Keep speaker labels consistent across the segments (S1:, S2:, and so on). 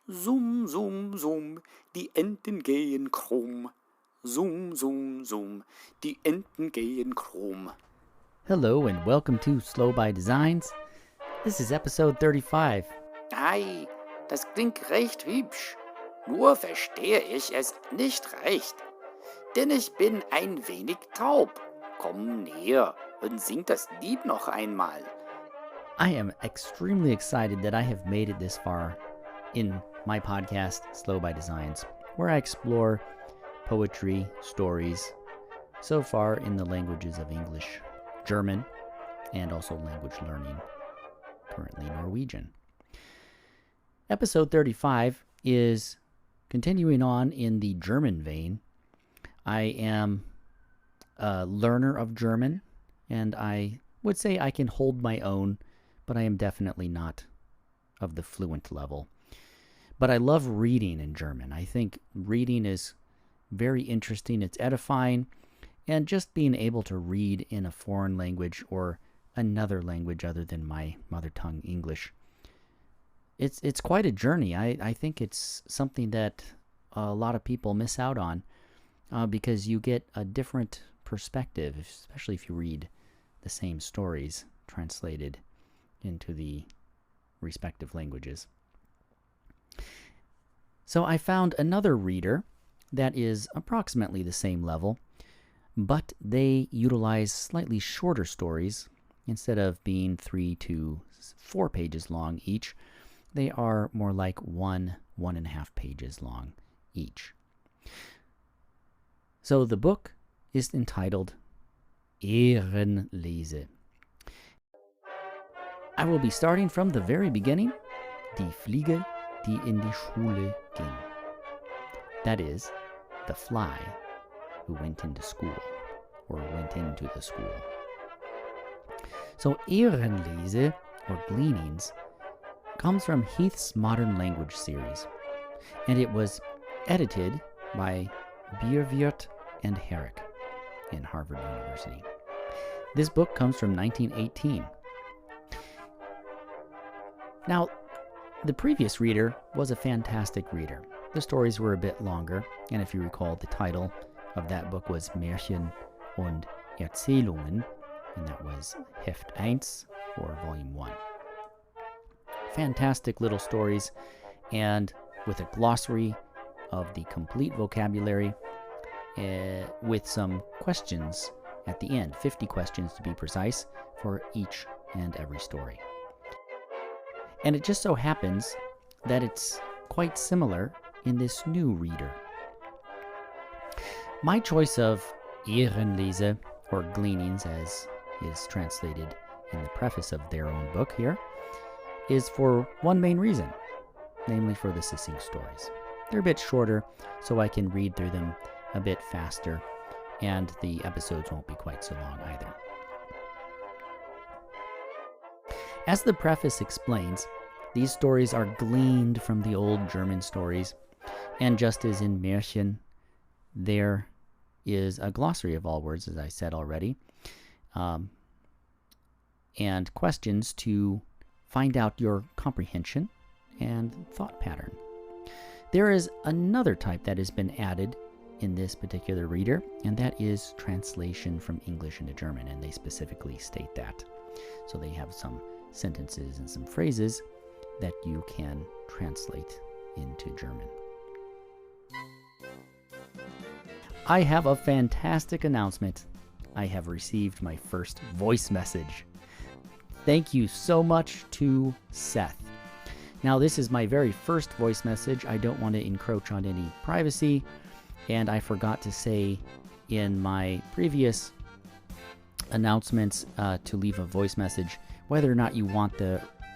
S1: Summ, summ, summ, die Enten gehen krumm. Summ, summ, summ, die Enten gehen krumm.
S2: Hello and welcome to Slow by Designs. This is episode 35.
S1: Ei, das klingt recht hübsch. Nur verstehe ich es nicht recht. Denn ich bin ein wenig taub. Komm näher und sing das Lied noch einmal.
S2: I am extremely excited that I have made it this far in my podcast, Slow by Designs, where I explore poetry, stories, so far in the languages of English, German, and also language learning, currently Norwegian. Episode 35 is continuing on in the German vein. I am a learner of German, and I would say I can hold my own, but I am definitely not of the fluent level. But I love reading in German. I think reading is very interesting. It's edifying, and just being able to read in a foreign language or another language other than my mother tongue, English, it's quite a journey. I think it's something that a lot of people miss out on because you get a different perspective, especially if you read the same stories translated into the respective languages. So I found another reader that is approximately the same level, but they utilize slightly shorter stories. Instead of being 3 to 4 pages long each, they are more like 1.5 pages long each. So the book is entitled Ährenlese. I will be starting from the very beginning, Die Fliege, die in die Schule ging. That is, the fly who went into school, or went into the school. So Ährenlese, or Gleanings, comes from Heath's Modern Language series, and it was edited by Bierwirt and Herrick in Harvard University. This book comes from 1918. Now, the previous reader was a fantastic reader. The stories were a bit longer, and if you recall, the title of that book was Märchen und Erzählungen, and that was Heft 1 or Volume 1. Fantastic little stories, and with a glossary of the complete vocabulary, with some questions at the end, 50 questions to be precise, for each and every story. And it just so happens that it's quite similar in this new reader. My choice of Ährenlese, or Gleanings as is translated in the preface of their own book here, is for one main reason, namely for the succinct stories. They're a bit shorter, so I can read through them a bit faster, and the episodes won't be quite so long either. As the preface explains, these stories are gleaned from the old German stories, and just as in Märchen, there is a glossary of all words, as I said already, and questions to find out your comprehension and thought pattern. There is another type that has been added in this particular reader, and that is translation from English into German, and they specifically state that. So they have some sentences and some phrases that you can translate into German. I have a fantastic announcement. I have received my first voice message. Thank you so much to Seth. Now, this is my very first voice message. I don't want to encroach on any privacy, and I forgot to say in my previous announcements to leave a voice message whether or not you want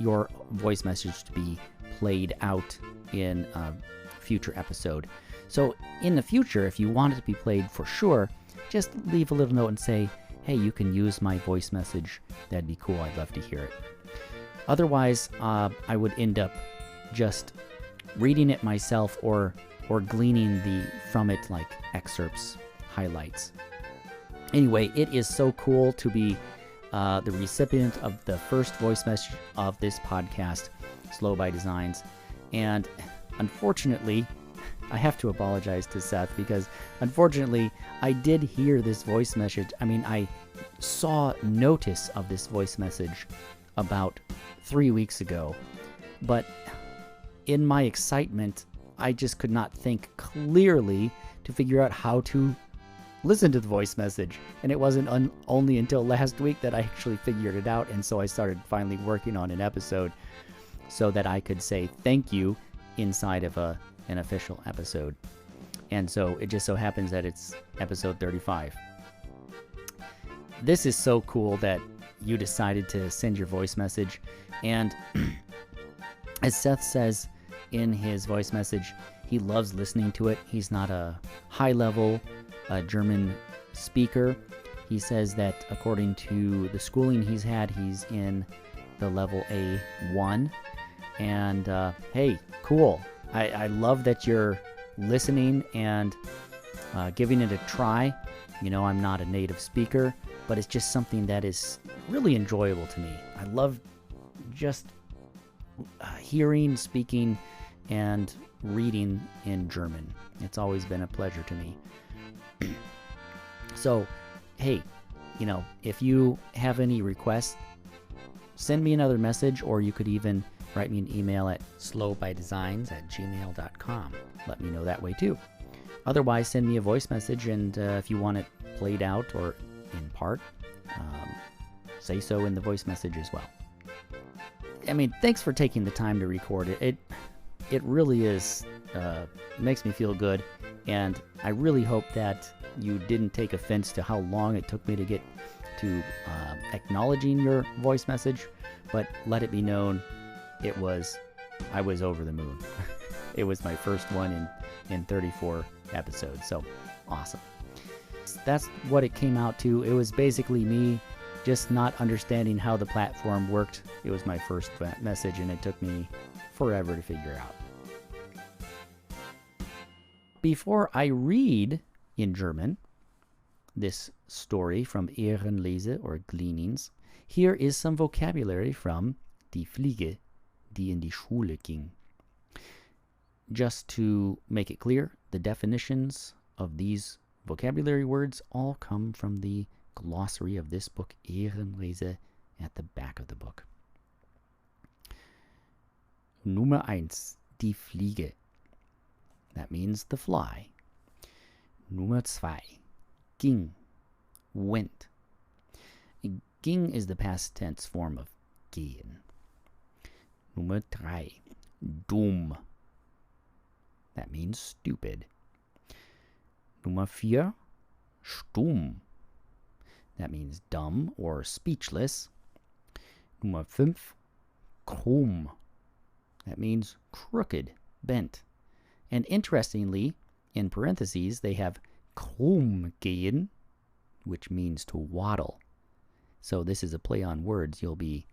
S2: your voice message to be played out in a future episode. So in the future, if you want it to be played for sure, just leave a little note and say, hey, you can use my voice message. That'd be cool. I'd love to hear it. Otherwise, I would end up just reading it myself or gleaning from it like excerpts, highlights. Anyway, it is so cool to be the recipient of the first voice message of this podcast, Slow by Designs. And unfortunately, I have to apologize to Seth because unfortunately, I did hear this voice message. I mean, I saw notice of this voice message about 3 weeks ago, but in my excitement, I just could not think clearly to figure out how to listen to the voice message. And it wasn't only until last week that I actually figured it out, and so I started finally working on an episode so that I could say thank you inside of an official episode. And so it just so happens that it's episode 35. This is so cool that you decided to send your voice message. And as Seth says in his voice message, he loves listening to it. He's not a high-level German speaker. He says that according to the schooling he's had, he's in the level A1. And hey, cool. I love that you're listening and giving it a try. You know, I'm not a native speaker, but it's just something that is really enjoyable to me. I love just hearing, speaking, and reading in German. It's always been a pleasure to me. So, hey, you know, if you have any requests, send me another message, or you could even write me an email at slowbydesigns@gmail.com. Let me know that way too. Otherwise, send me a voice message, and if you want it played out or in part, say so in the voice message as well. I mean, thanks for taking the time to record it. It really is, makes me feel good, and I really hope that you didn't take offense to how long it took me to get to acknowledging your voice message, but let it be known I was over the moon. It was my first one in 34 episodes, so awesome. That's what it came out to. It was basically me just not understanding how the platform worked. It was my first message, and it took me forever to figure out. Before I read in German this story from Ährenlese or Gleanings, here is some vocabulary from Die Fliege, die in die Schule ging. Just to make it clear, the definitions of these vocabulary words all come from the glossary of this book, Ährenlese, at the back of the book. Nummer 1, die Fliege. That means the fly. Nummer 2, ging, went. Ging is the past tense form of gehen. Nummer 3, dumm. That means stupid. Nummer 4, stumm. That means dumb or speechless. Nummer 5, krumm. That means crooked, bent. And interestingly, in parentheses, they have krumm gehen, which means to waddle. So this is a play on words. You'll be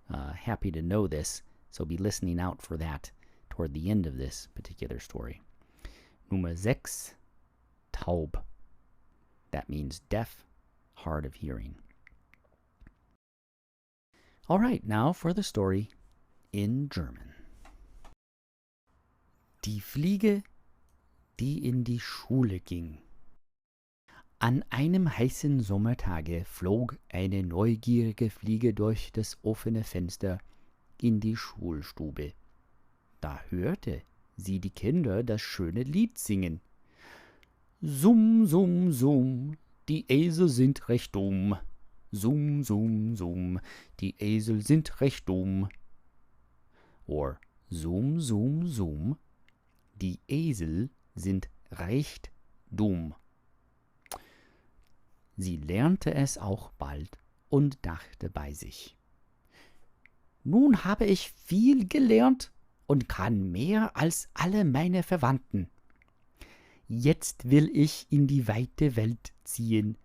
S2: happy to know this, so be listening out for that toward the end of this particular story. Nummer 6, taub. That means deaf, hard of hearing. All right, now for the story in German. Die Fliege, die in die Schule ging. An einem heißen Sommertage flog eine neugierige Fliege durch das offene Fenster in die Schulstube. Da hörte sie die Kinder das schöne Lied singen. Summ, summ, summ, die Esel sind recht dumm. Summ, summ, summ, die Esel sind recht dumm. Or summ, summ, summ, die Esel sind recht dumm. Sie lernte es auch bald und dachte bei sich: Nun habe ich viel gelernt und kann mehr als alle meine Verwandten. Jetzt will ich in die weite Welt ziehen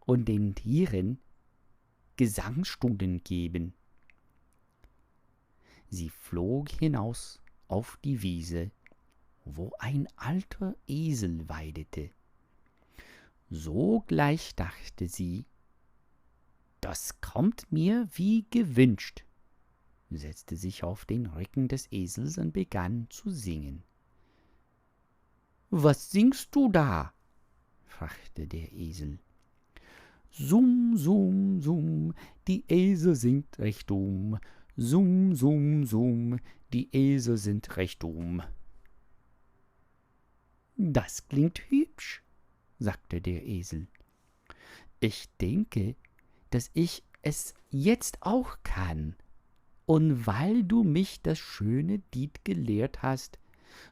S2: und den Tieren Gesangsstunden geben. Sie flog hinaus auf die Wiese, wo ein alter Esel weidete. Sogleich dachte sie: Das kommt mir wie gewünscht, setzte sich auf den Rücken des Esels und begann zu singen. Was singst du da? Fragte der Esel. Summ, summ, summ, die Esel sind recht dumm. Summ, summ, summ, die Esel sind recht dumm. Das klingt hübsch, sagte der Esel. Ich denke, dass ich es jetzt auch kann. Und weil du mich das schöne Lied gelehrt hast,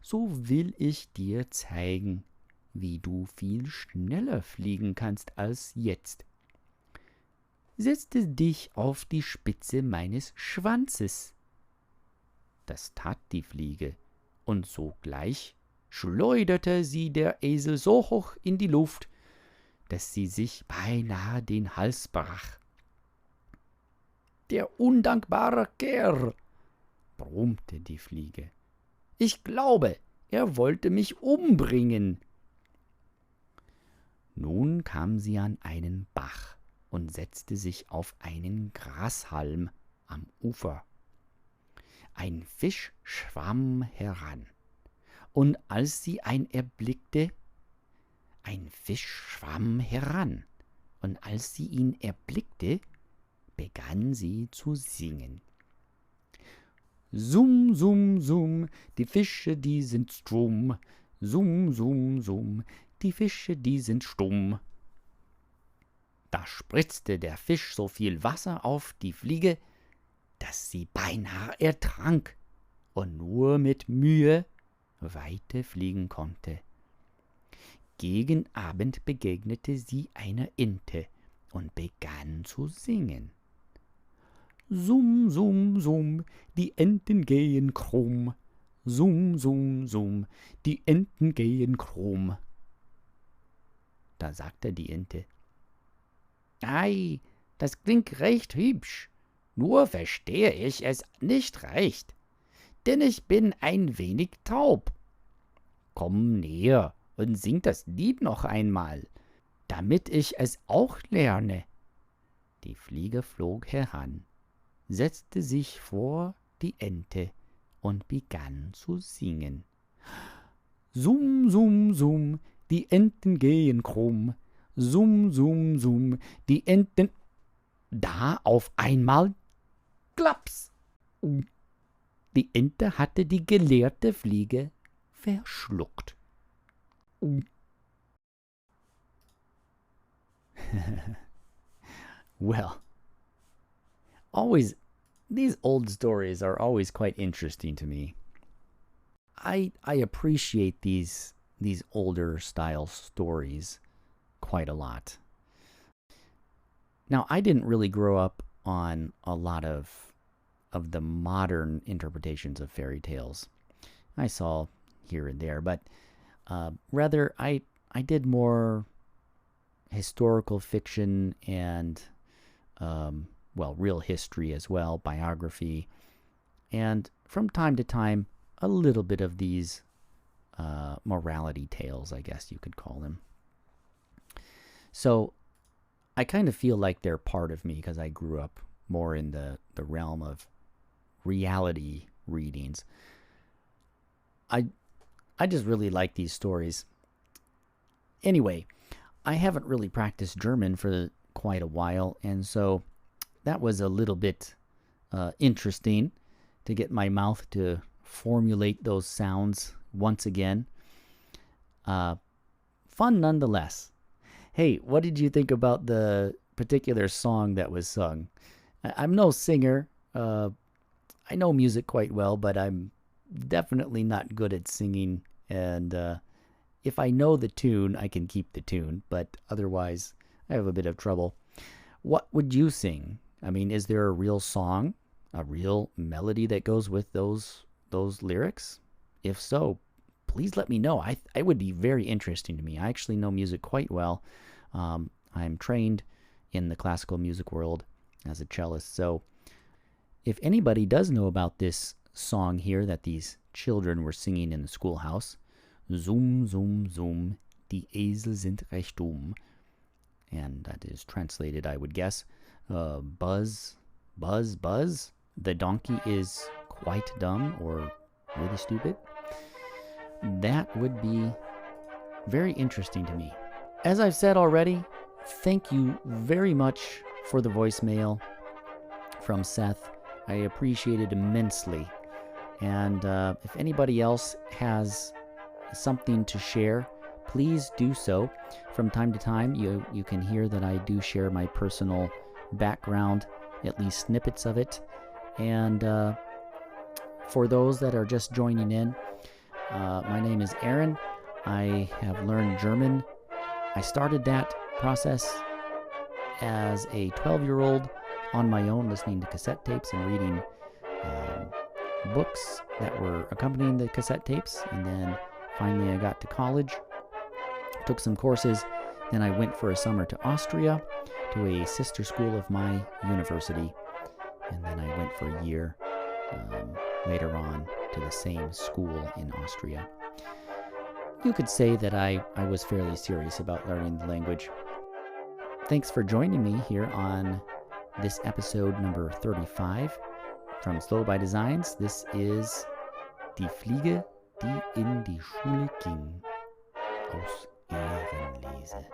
S2: so will ich dir zeigen, wie du viel schneller fliegen kannst als jetzt. Setze dich auf die Spitze meines Schwanzes. Das tat die Fliege, und sogleich schleuderte sie der Esel so hoch in die Luft, dass sie sich beinahe den Hals brach. »Der undankbare Kerl«, brummte die Fliege. »Ich glaube, er wollte mich umbringen.« Nun kam sie an einen Bach und setzte sich auf einen Grashalm am Ufer. Ein Fisch schwamm heran, und als sie ihn erblickte, begann sie zu singen. Summ, summ, summ, die Fische, die sind stumm. Summ, summ, summ, die Fische, die sind stumm. Da spritzte der Fisch so viel Wasser auf die Fliege, dass sie beinahe ertrank und nur mit Mühe weiter fliegen konnte. Gegen Abend begegnete sie einer Ente und begann zu singen. Summ, summ, summ, die Enten gehen krumm. Summ, summ, summ, die Enten gehen krumm. Da sagte die Ente: »Ei, das klingt recht hübsch, nur verstehe ich es nicht recht, denn ich bin ein wenig taub. Komm näher und sing das Lied noch einmal, damit ich es auch lerne.« Die Fliege flog heran, setzte sich vor die Ente und begann zu singen. Summ, summ, summ, die Enten gehen krumm. Summ, summ, summ, die Enten. Da auf einmal klaps! Die Ente hatte die gelehrte Fliege verschluckt. Well, these old stories are always quite interesting to me. I appreciate these older style stories quite a lot. Now, I didn't really grow up on a lot of the modern interpretations of fairy tales. I saw here and there, but rather I did more historical fiction and real history as well, biography, and from time to time a little bit of these morality tales, I guess you could call them. So I kind of feel like they're part of me because I grew up more in the realm of reality readings. I just really like these stories. Anyway, I haven't really practiced German for quite a while, and so that was a little bit interesting to get my mouth to formulate those sounds once again. Fun nonetheless. Hey, what did you think about the particular song that was sung? I'm no singer. I know music quite well, but I'm definitely not good at singing. And if I know the tune, I can keep the tune, but otherwise I have a bit of trouble. What would you sing? I mean, is there a real song, a real melody that goes with those lyrics? If so, please let me know. I would be very interesting to me. I actually know music quite well. I'm trained in the classical music world as a cellist. So if anybody does know about this song here that these children were singing in the schoolhouse, Summ, summ, summ, die Esel sind recht dumm. And that is translated, I would guess, buzz, buzz, buzz. The donkey is quite dumb or really stupid. That would be very interesting to me. As I've said already, thank you very much for the voicemail from Seth. I appreciate it immensely. And if anybody else has something to share, please do so. From time to time, you can hear that I do share my personal background, at least snippets of it. And for those that are just joining in, my name is Aaron. I have learned German. I started that process as a 12-year-old on my own, listening to cassette tapes and reading books that were accompanying the cassette tapes. And then finally I got to college, took some courses. Then I went for a summer to Austria, to a sister school of my university. And then I went for a year later on to the same school in Austria. You could say that I was fairly serious about learning the language. Thanks for joining me here on this episode number 35 from Slow by Designs. This is Die Fliege, die in die Schule ging, aus Ährenlese.